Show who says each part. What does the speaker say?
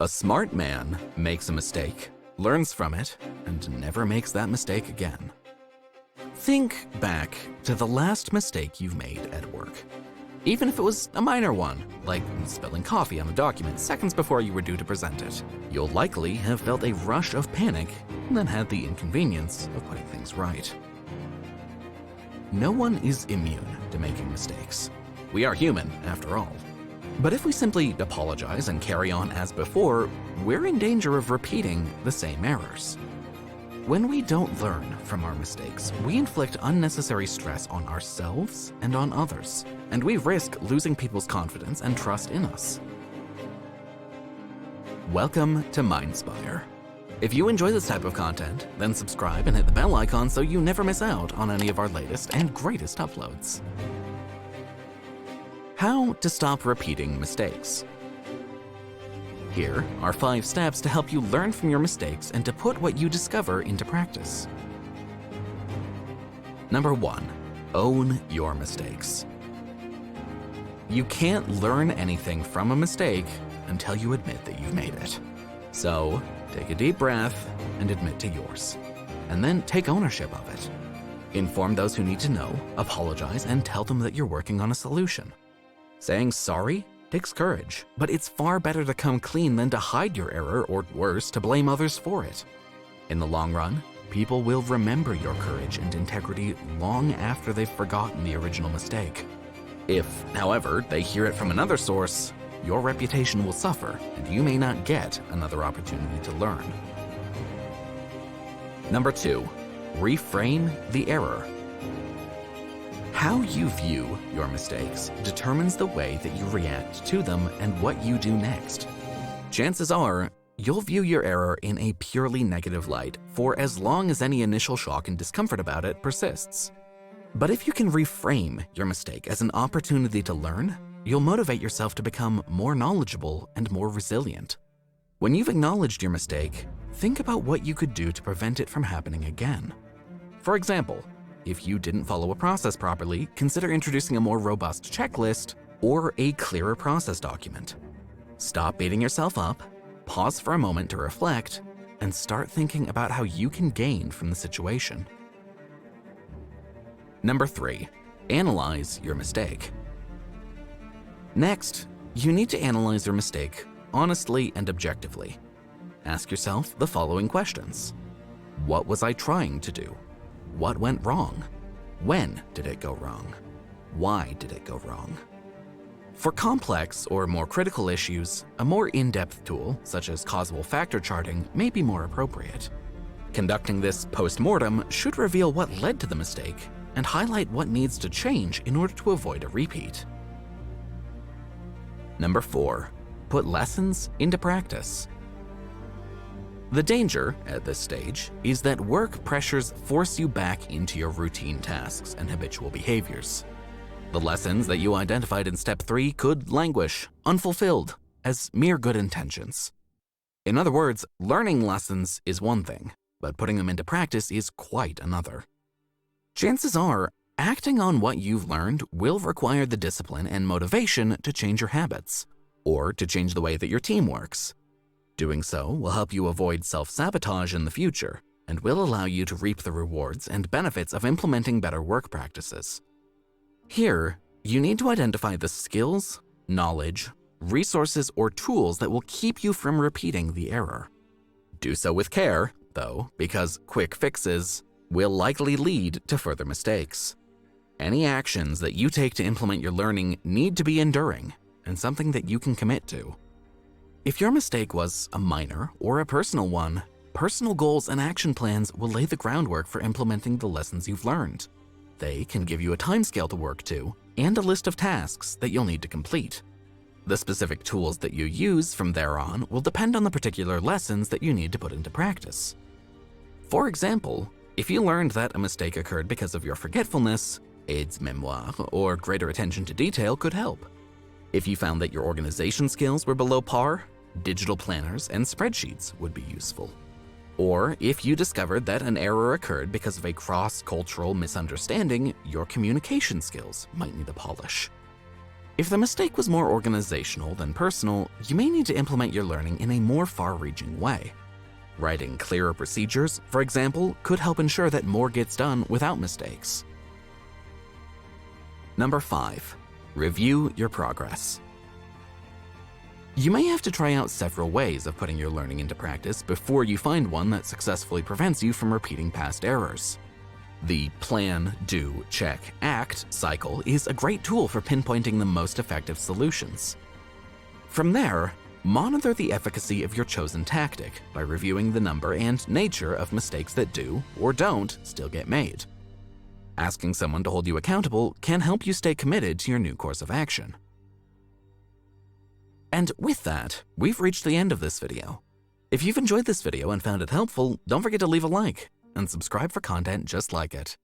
Speaker 1: A smart man makes a mistake, learns from it, and never makes that mistake again. Think back to the last mistake you've made at work. Even if it was a minor one, like spilling coffee on a document seconds before you were due to present it, you'll likely have felt a rush of panic and then had the inconvenience of putting things right. No one is immune to making mistakes. We are human, after all. But if we simply apologize and carry on as before, we're in danger of repeating the same errors. When we don't learn from our mistakes, we inflict unnecessary stress on ourselves and on others, and we risk losing people's confidence and trust in us. Welcome to Mindspire. If you enjoy this type of content, then subscribe and hit the bell icon so you never miss out on any of our latest and greatest uploads. How to stop repeating mistakes. Here are 5 steps to help you learn from your mistakes and to put what you discover into practice. Number 1, own your mistakes. You can't learn anything from a mistake until you admit that you've made it. So, take a deep breath and admit to yours, and then take ownership of it. Inform those who need to know, apologize, and tell them that you're working on a solution. Saying sorry takes courage, but it's far better to come clean than to hide your error, or worse, to blame others for it. In the long run, people will remember your courage and integrity long after they've forgotten the original mistake. If, however, they hear it from another source, your reputation will suffer, and you may not get another opportunity to learn. Number 2, reframe the error. How you view your mistakes determines the way that you react to them and what you do next. Chances are, you'll view your error in a purely negative light for as long as any initial shock and discomfort about it persists. But if you can reframe your mistake as an opportunity to learn, you'll motivate yourself to become more knowledgeable and more resilient. When you've acknowledged your mistake, think about what you could do to prevent it from happening again. For example, if you didn't follow a process properly, consider introducing a more robust checklist or a clearer process document. Stop beating yourself up, pause for a moment to reflect, and start thinking about how you can gain from the situation. Number 3, analyze your mistake. Next, you need to analyze your mistake honestly and objectively. Ask yourself the following questions. What was I trying to do? What went wrong? When did it go wrong? Why did it go wrong? For complex or more critical issues, a more in-depth tool, such as causal factor charting, may be more appropriate. Conducting this post-mortem should reveal what led to the mistake and highlight what needs to change in order to avoid a repeat. Number 4, put lessons into practice. The danger at this stage is that work pressures force you back into your routine tasks and habitual behaviors. The lessons that you identified in step 3 could languish, unfulfilled, as mere good intentions. In other words, learning lessons is one thing, but putting them into practice is quite another. Chances are, acting on what you've learned will require the discipline and motivation to change your habits, or to change the way that your team works. Doing so will help you avoid self-sabotage in the future and will allow you to reap the rewards and benefits of implementing better work practices. Here, you need to identify the skills, knowledge, resources, or tools that will keep you from repeating the error. Do so with care, though, because quick fixes will likely lead to further mistakes. Any actions that you take to implement your learning need to be enduring and something that you can commit to. If your mistake was a minor or a personal one, personal goals and action plans will lay the groundwork for implementing the lessons you've learned. They can give you a timescale to work to and a list of tasks that you'll need to complete. The specific tools that you use from there on will depend on the particular lessons that you need to put into practice. For example, if you learned that a mistake occurred because of your forgetfulness, aides mémoire or greater attention to detail could help. If you found that your organization skills were below par, digital planners and spreadsheets would be useful. Or if you discovered that an error occurred because of a cross-cultural misunderstanding, your communication skills might need a polish. If the mistake was more organizational than personal, you may need to implement your learning in a more far-reaching way. Writing clearer procedures, for example, could help ensure that more gets done without mistakes. Number 5. Review your progress. You may have to try out several ways of putting your learning into practice before you find one that successfully prevents you from repeating past errors. The plan, do, check, act cycle is a great tool for pinpointing the most effective solutions. From there, monitor the efficacy of your chosen tactic by reviewing the number and nature of mistakes that do or don't still get made. Asking someone to hold you accountable can help you stay committed to your new course of action. And with that, we've reached the end of this video. If you've enjoyed this video and found it helpful, don't forget to leave a like and subscribe for content just like it.